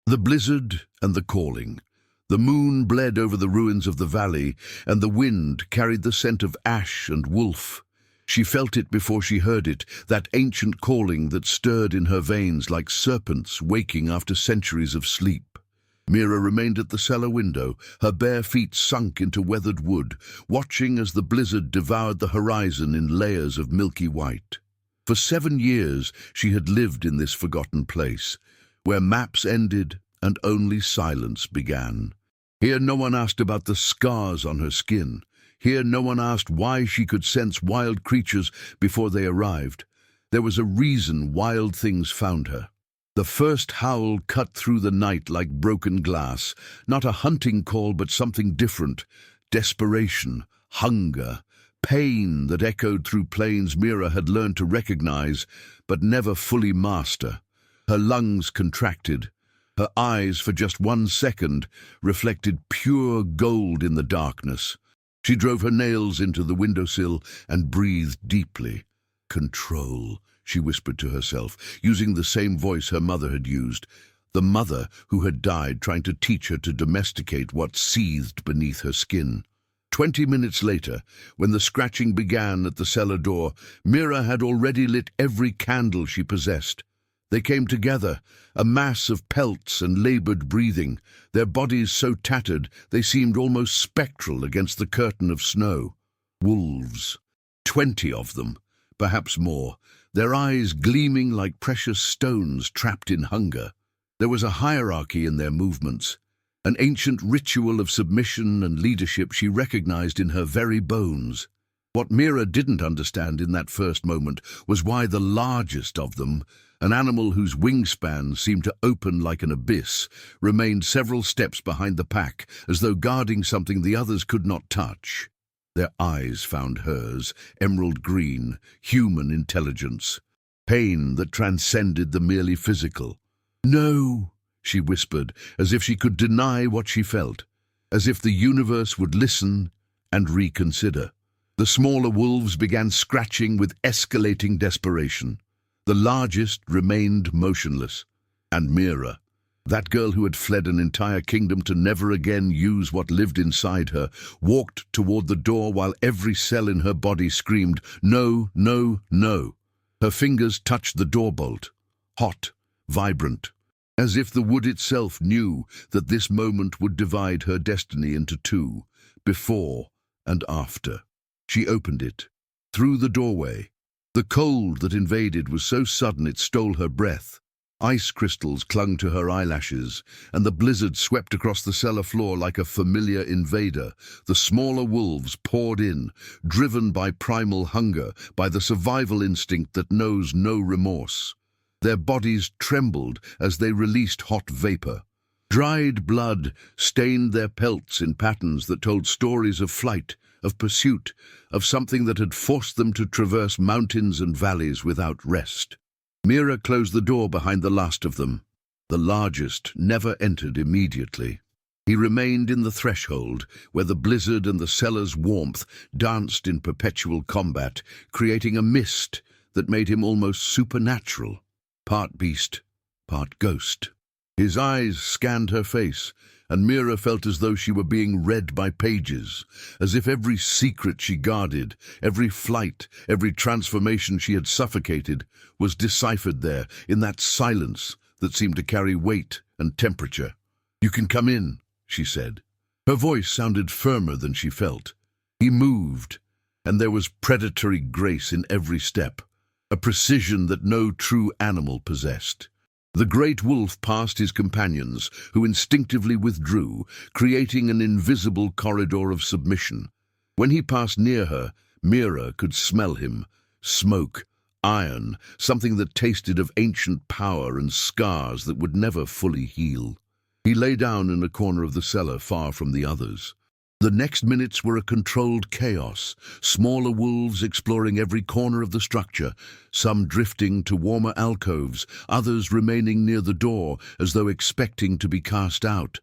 The blizzard and the calling. The moon bled over the ruins of the valley, and the wind carried the scent of ash and wolf. She felt it before she heard it, that ancient calling that stirred in her veins like serpents waking after centuries of sleep. Mira remained at the cellar window, her bare feet sunk into weathered wood, watching as the blizzard devoured the horizon in layers of milky white. For 7 years she had lived in this forgotten place, where maps ended and only silence began. Here no one asked about the scars on her skin. Here no one asked why she could sense wild creatures before they arrived. There was a reason wild things found her. The first howl cut through the night like broken glass, not a hunting call but something different. Desperation, hunger, pain that echoed through plains Mira had learned to recognize but never fully master. Her lungs contracted. Her eyes, for just 1 second, reflected pure gold in the darkness. She drove her nails into the windowsill and breathed deeply. "Control," she whispered to herself, using the same voice her mother had used, the mother who had died trying to teach her to domesticate what seethed beneath her skin. 20 minutes later, when the scratching began at the cellar door, Mira had already lit every candle she possessed. They came together, a mass of pelts and labored breathing, their bodies so tattered they seemed almost spectral against the curtain of snow. Wolves. 20 of them, perhaps more, their eyes gleaming like precious stones trapped in hunger. There was a hierarchy in their movements, an ancient ritual of submission and leadership she recognized in her very bones. What Mira didn't understand in that first moment was why the largest of them, an animal whose wingspan seemed to open like an abyss, remained several steps behind the pack, as though guarding something the others could not touch. Their eyes found hers, emerald green, human intelligence, pain that transcended the merely physical. "No," she whispered, as if she could deny what she felt, as if the universe would listen and reconsider. The smaller wolves began scratching with escalating desperation. The largest remained motionless. And Mira, that girl who had fled an entire kingdom to never again use what lived inside her, walked toward the door while every cell in her body screamed, "No, no, no." Her fingers touched the door bolt, hot, vibrant, as if the wood itself knew that this moment would divide her destiny into two, before and after. She opened it. Through the doorway, the cold that invaded was so sudden it stole her breath. Ice crystals clung to her eyelashes, and the blizzard swept across the cellar floor like a familiar invader. The smaller wolves poured in, driven by primal hunger, by the survival instinct that knows no remorse. Their bodies trembled as they released hot vapor. Dried blood stained their pelts in patterns that told stories of flight, of pursuit, of something that had forced them to traverse mountains and valleys without rest. Mira closed the door behind the last of them. The largest never entered immediately. He remained in the threshold, where the blizzard and the cellar's warmth danced in perpetual combat, creating a mist that made him almost supernatural, part beast, part ghost. His eyes scanned her face, and Mira felt as though she were being read by pages, as if every secret she guarded, every flight, every transformation she had suffocated, was deciphered there in that silence that seemed to carry weight and temperature. "You can come in," she said. Her voice sounded firmer than she felt. He moved, and there was predatory grace in every step, a precision that no true animal possessed. The great wolf passed his companions, who instinctively withdrew, creating an invisible corridor of submission. When he passed near her, Mira could smell him. Smoke, iron, something that tasted of ancient power and scars that would never fully heal. He lay down in a corner of the cellar, far from the others. The next minutes were a controlled chaos, smaller wolves exploring every corner of the structure, some drifting to warmer alcoves, others remaining near the door as though expecting to be cast out.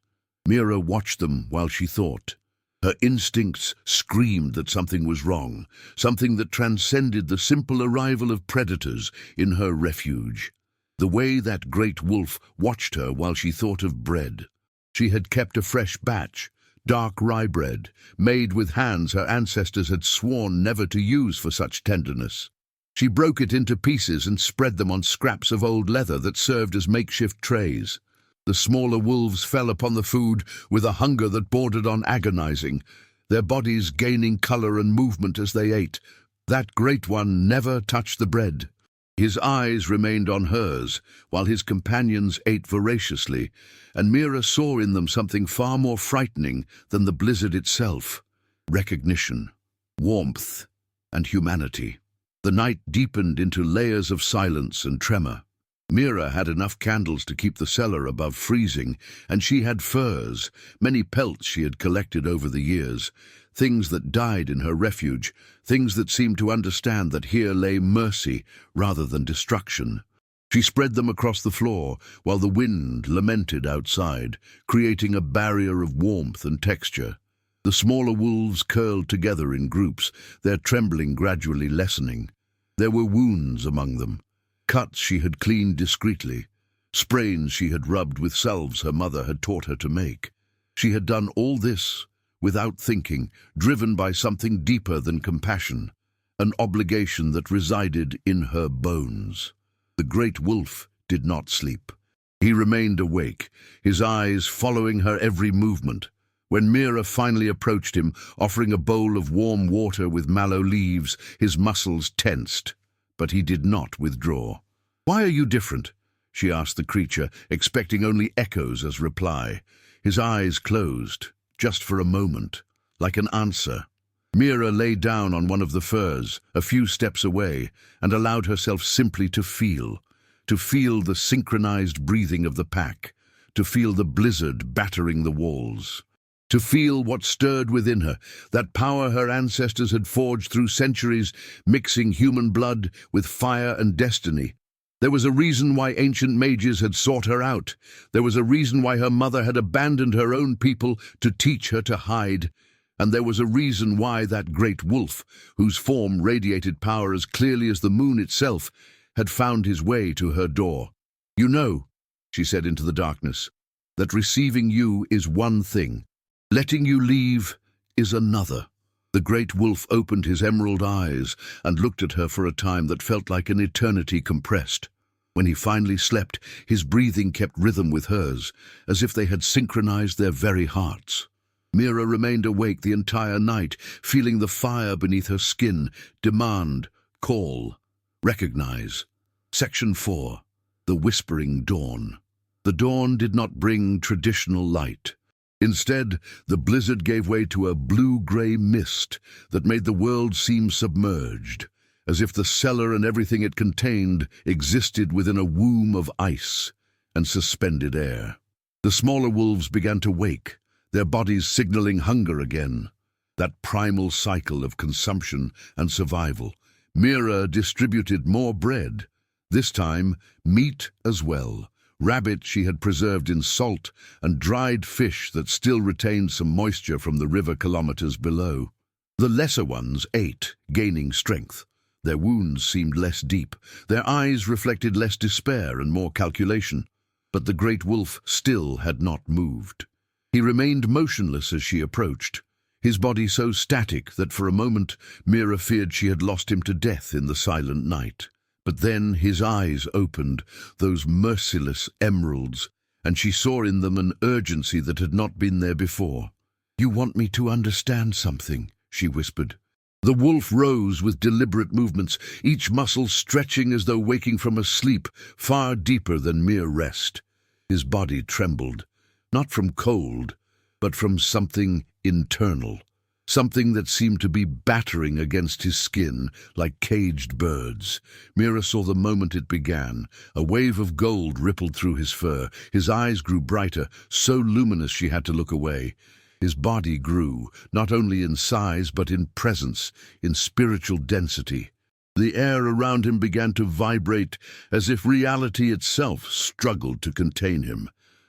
Mira watched them while she thought. Her instincts screamed that something was wrong, something that transcended the simple arrival of predators in her refuge. The way that great wolf watched her while she thought of bread. She had kept a fresh batch, dark rye bread, made with hands her ancestors had sworn never to use for such tenderness. She broke it into pieces and spread them on scraps of old leather that served as makeshift trays. The smaller wolves fell upon the food with a hunger that bordered on agonizing, their bodies gaining color and movement as they ate. That great one never touched the bread. His eyes remained on hers, while his companions ate voraciously, and Mira saw in them something far more frightening than the blizzard itself: recognition, warmth, and humanity. The night deepened into layers of silence and tremor. Mira had enough candles to keep the cellar above freezing, and she had furs, many pelts she had collected over the years, things that died in her refuge, things that seemed to understand that here lay mercy rather than destruction. She spread them across the floor, while the wind lamented outside, creating a barrier of warmth and texture. The smaller wolves curled together in groups, their trembling gradually lessening. There were wounds among them, cuts she had cleaned discreetly, sprains she had rubbed with salves her mother had taught her to make. She had done all this without thinking, driven by something deeper than compassion, an obligation that resided in her bones. The great wolf did not sleep. He remained awake, his eyes following her every movement. When Mira finally approached him, offering a bowl of warm water with mallow leaves, his muscles tensed, but he did not withdraw. "Why are you different?" she asked the creature, expecting only echoes as reply. His eyes closed, just for a moment, like an answer. Mira lay down on one of the furs, a few steps away, and allowed herself simply to feel the synchronized breathing of the pack, to feel the blizzard battering the walls, to feel what stirred within her, that power her ancestors had forged through centuries, mixing human blood with fire and destiny. There was a reason why ancient mages had sought her out. There was a reason why her mother had abandoned her own people to teach her to hide. And there was a reason why that great wolf, whose form radiated power as clearly as the moon itself, had found his way to her door. "You know," she said into the darkness, "that receiving you is one thing. Letting you leave is another." The great wolf opened his emerald eyes and looked at her for a time that felt like an eternity compressed. When he finally slept, his breathing kept rhythm with hers, as if they had synchronized their very hearts. Mira remained awake the entire night, feeling the fire beneath her skin. Demand, call, recognize. Section 4. The Whispering Dawn. The dawn did not bring traditional light. Instead, the blizzard gave way to a blue-gray mist that made the world seem submerged, as if the cellar and everything it contained existed within a womb of ice and suspended air. The smaller wolves began to wake, their bodies signaling hunger again, that primal cycle of consumption and survival. Mira distributed more bread, this time meat as well. Rabbit she had preserved in salt, and dried fish that still retained some moisture from the river kilometers below. The lesser ones ate, gaining strength. Their wounds seemed less deep, their eyes reflected less despair and more calculation. But the great wolf still had not moved. He remained motionless as she approached, his body so static that for a moment Mira feared she had lost him to death in the silent night. But then his eyes opened, those merciless emeralds, and she saw in them an urgency that had not been there before. "You want me to understand something," she whispered. The wolf rose with deliberate movements, each muscle stretching as though waking from a sleep far deeper than mere rest. His body trembled, not from cold, but from something internal. Something that seemed to be battering against his skin like caged birds. Mira saw the moment it began. A wave of gold rippled through his fur. His eyes grew brighter, so luminous she had to look away. His body grew, not only in size but in presence, in spiritual density. The air around him began to vibrate as if reality itself struggled to contain him.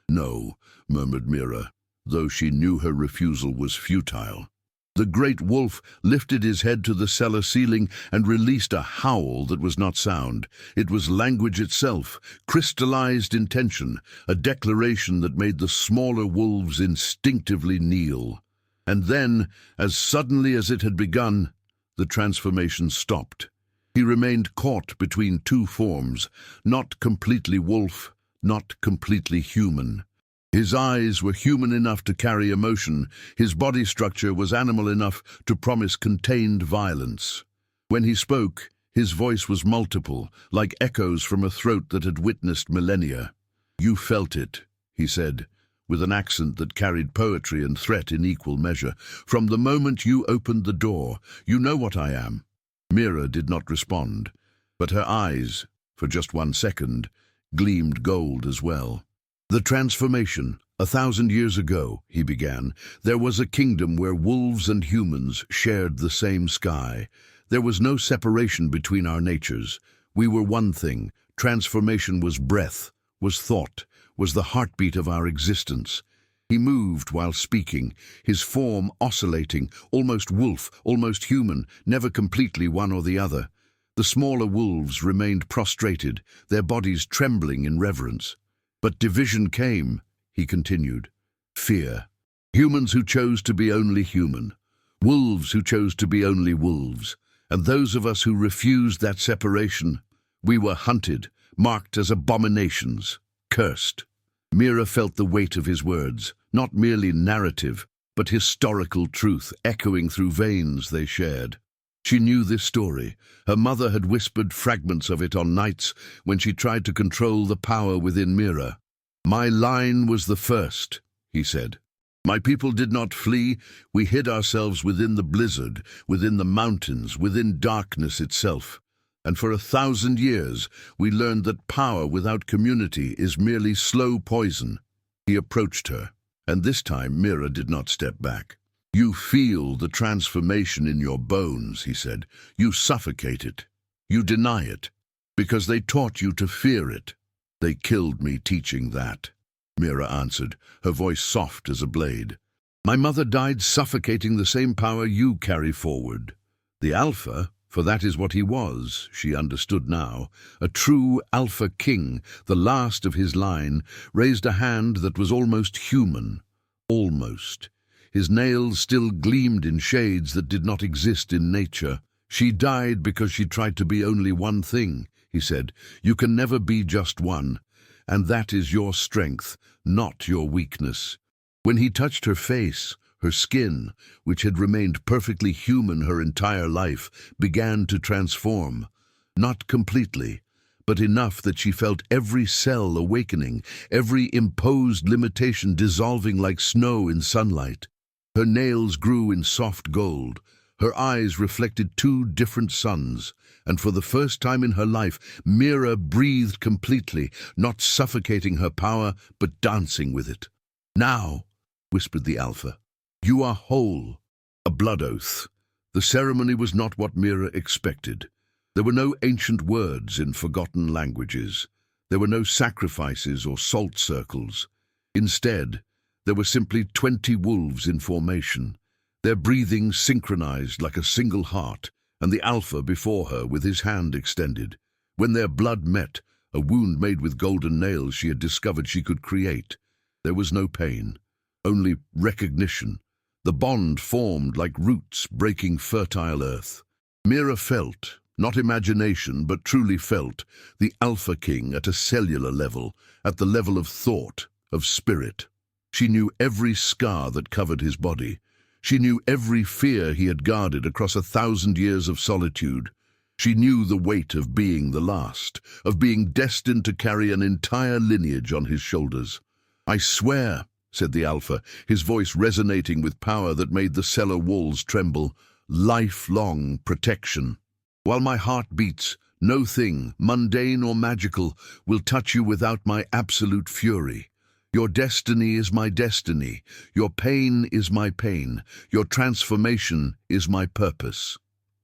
"No," murmured Mira, though she knew her refusal was futile. The great wolf lifted his head to the cellar ceiling and released a howl that was not sound. It was language itself, crystallized intention, a declaration that made the smaller wolves instinctively kneel. And then, as suddenly as it had begun, the transformation stopped. He remained caught between two forms, not completely wolf, not completely human. His eyes were human enough to carry emotion. His body structure was animal enough to promise contained violence. When he spoke, his voice was multiple, like echoes from a throat that had witnessed millennia. "You felt it," he said, with an accent that carried poetry and threat in equal measure. "From the moment you opened the door, you know what I am." Mira did not respond, but her eyes, for just 1 second, gleamed gold as well. "The transformation, 1,000 years ago," he began. "There was a kingdom where wolves and humans shared the same sky. There was no separation between our natures. We were one thing. Transformation was breath, was thought, was the heartbeat of our existence." He moved while speaking, his form oscillating, almost wolf, almost human, never completely one or the other. The smaller wolves remained prostrated, their bodies trembling in reverence. "But division came," he continued. "Fear. Humans who chose to be only human. Wolves who chose to be only wolves. And those of us who refused that separation, we were hunted, marked as abominations, cursed." Mira felt the weight of his words, not merely narrative, but historical truth echoing through veins they shared. She knew this story. Her mother had whispered fragments of it on nights when she tried to control the power within Mira. "My line was the first," he said. "My people did not flee. We hid ourselves within the blizzard, within the mountains, within darkness itself. And for 1,000 years, we learned that power without community is merely slow poison." He approached her, and this time Mira did not step back. "You feel the transformation in your bones," he said. "You suffocate it. You deny it, because they taught you to fear it." "They killed me teaching that," Mira answered, her voice soft as a blade. "My mother died suffocating the same power you carry forward. The Alpha, for that is what he was," she understood now, a true Alpha King, the last of his line, raised a hand that was almost human. Almost. His nails still gleamed in shades that did not exist in nature. "She died because she tried to be only one thing," he said. "You can never be just one, and that is your strength, not your weakness." When he touched her face, her skin, which had remained perfectly human her entire life, began to transform. Not completely, but enough that she felt every cell awakening, every imposed limitation dissolving like snow in sunlight. Her nails grew in soft gold. Her eyes reflected 2 different suns, and for the first time in her life, Mira breathed completely, not suffocating her power, but dancing with it. "Now," whispered the Alpha, "you are whole." A blood oath. The ceremony was not what Mira expected. There were no ancient words in forgotten languages. There were no sacrifices or salt circles. Instead, there were simply 20 wolves in formation, their breathing synchronized like a single heart, and the Alpha before her with his hand extended. When their blood met, a wound made with golden nails she had discovered she could create, there was no pain, only recognition. The bond formed like roots breaking fertile earth. Mira felt, not imagination but truly felt, the Alpha King at a cellular level, at the level of thought, of spirit. She knew every scar that covered his body. She knew every fear he had guarded across 1,000 years of solitude. She knew the weight of being the last, of being destined to carry an entire lineage on his shoulders. "I swear," said the Alpha, his voice resonating with power that made the cellar walls tremble, "lifelong protection. While my heart beats, no thing, mundane or magical, will touch you without my absolute fury. Your destiny is my destiny. Your pain is my pain. Your transformation is my purpose."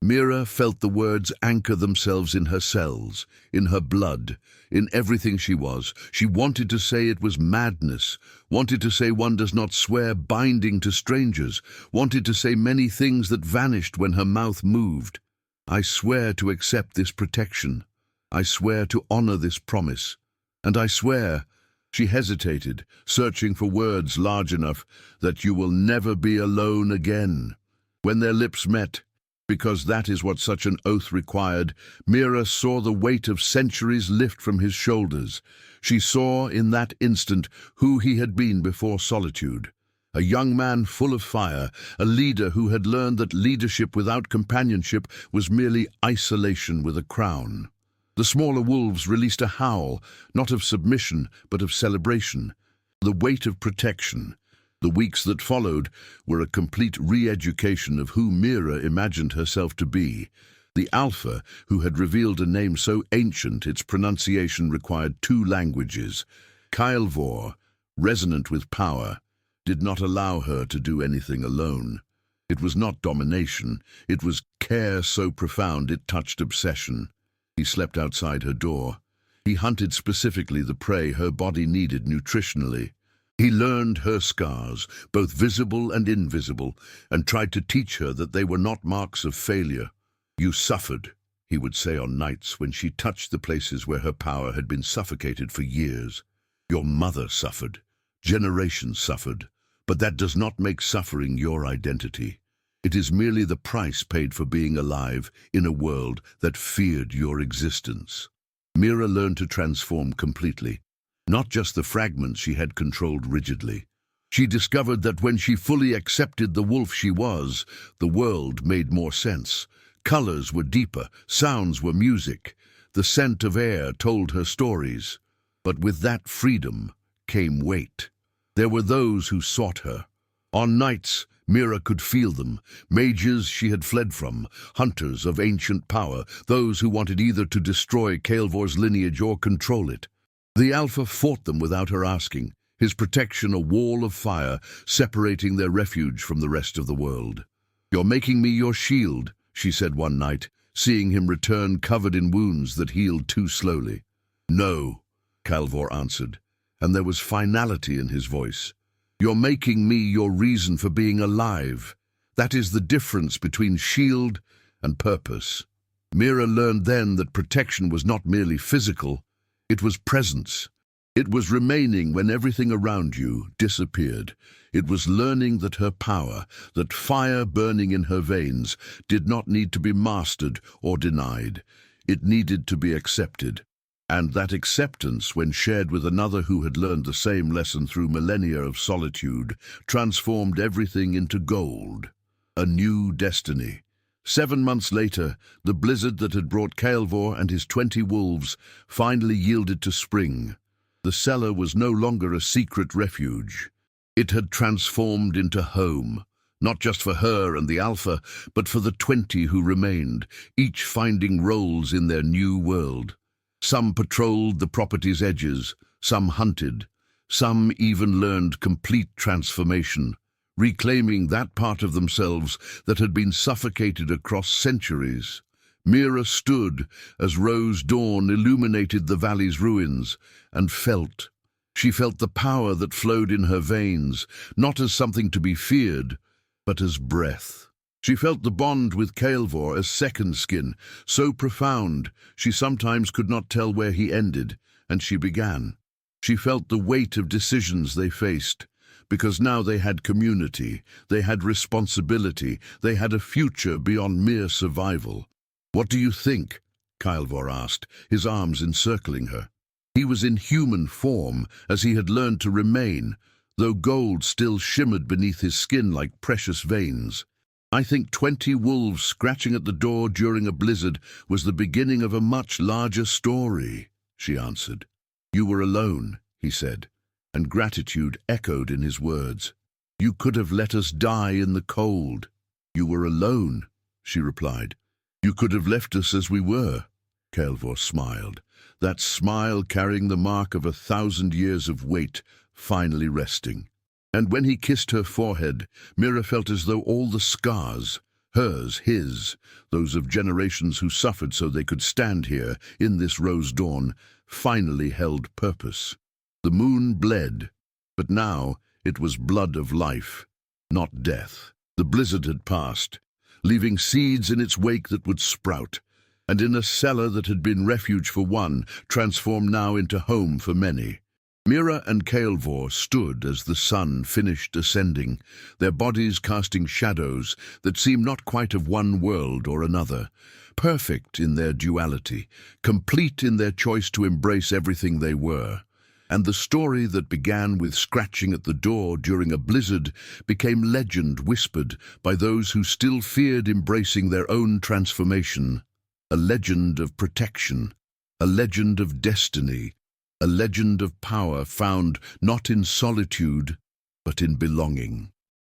Mira felt the words anchor themselves in her cells, in her blood, in everything she was. She wanted to say it was madness, wanted to say one does not swear binding to strangers, wanted to say many things that vanished when her mouth moved. I swear to accept this protection. I swear to honor this promise. And I swear, she hesitated, searching for words large enough, that you will never be alone again. When their lips met, because that is what such an oath required, Mira saw the weight of centuries lift from his shoulders. She saw in that instant who he had been before solitude. A young man full of fire, a leader who had learned that leadership without companionship was merely isolation with a crown. The smaller wolves released a howl, not of submission, but of celebration. The weight of protection. The weeks that followed were a complete re-education of who Mira imagined herself to be. The Alpha, who had revealed a name so ancient its pronunciation required 2 languages, Kael'vor, resonant with power, did not allow her to do anything alone. It was not domination, it was care so profound it touched obsession. He slept outside her door. He hunted specifically the prey her body needed nutritionally. He learned her scars, both visible and invisible, and tried to teach her that they were not marks of failure. You suffered, he would say on nights when she touched the places where her power had been suffocated for years. Your mother suffered. Generations suffered. But that does not make suffering your identity. It is merely the price paid for being alive in a world that feared your existence. Mira learned to transform completely. Not just the fragments she had controlled rigidly. She discovered that when she fully accepted the wolf she was, the world made more sense. Colors were deeper, sounds were music. The scent of air told her stories. But with that freedom came weight. There were those who sought her. On nights, Mira could feel them, mages she had fled from, hunters of ancient power, those who wanted either to destroy Kael'vor's lineage or control it. The Alpha fought them without her asking, his protection a wall of fire, separating their refuge from the rest of the world. "You're making me your shield," she said one night, seeing him return covered in wounds that healed too slowly. "No," Kael'vor answered, and there was finality in his voice. "You're making me your reason for being alive. That is the difference between shield and purpose." Mira learned then that protection was not merely physical, it was presence. It was remaining when everything around you disappeared. It was learning that her power, that fire burning in her veins, did not need to be mastered or denied. It needed to be accepted. And that acceptance, when shared with another who had learned the same lesson through millennia of solitude, transformed everything into gold. A new destiny. 7 months later, the blizzard that had brought Kael'vor and his 20 wolves finally yielded to spring. The cellar was no longer a secret refuge. It had transformed into home, not just for her and the Alpha, but for the 20 who remained, each finding roles in their new world. Some patrolled the property's edges, some hunted, some even learned complete transformation, reclaiming that part of themselves that had been suffocated across centuries. Mira stood as rose dawn illuminated the valley's ruins, and felt. She felt the power that flowed in her veins, not as something to be feared, but as breath. She felt the bond with Kael'vor as second skin, so profound she sometimes could not tell where he ended, and she began. She felt the weight of decisions they faced, because now they had community, they had responsibility, they had a future beyond mere survival. "What do you think?" Kael'vor asked, his arms encircling her. He was in human form, as he had learned to remain, though gold still shimmered beneath his skin like precious veins. "I think 20 wolves scratching at the door during a blizzard was the beginning of a much larger story," she answered. "You were alone," he said, and gratitude echoed in his words. "You could have let us die in the cold." "You were alone," she replied. "You could have left us as we were." Kael'vor smiled, that smile carrying the mark of 1,000 years of weight, finally resting. And when he kissed her forehead, Mira felt as though all the scars, Hers, his, those of generations who suffered so they could stand here, in this rose dawn, finally held purpose. The moon bled, but now it was blood of life, not death. The blizzard had passed, leaving seeds in its wake that would sprout, and in a cellar that had been refuge for one, transformed now into home for many. Mira and Kael'vor stood as the sun finished ascending, their bodies casting shadows that seemed not quite of one world or another, perfect in their duality, complete in their choice to embrace everything they were. And the story that began with scratching at the door during a blizzard became legend whispered by those who still feared embracing their own transformation. A legend of protection, a legend of destiny, a legend of power found not in solitude, but in belonging.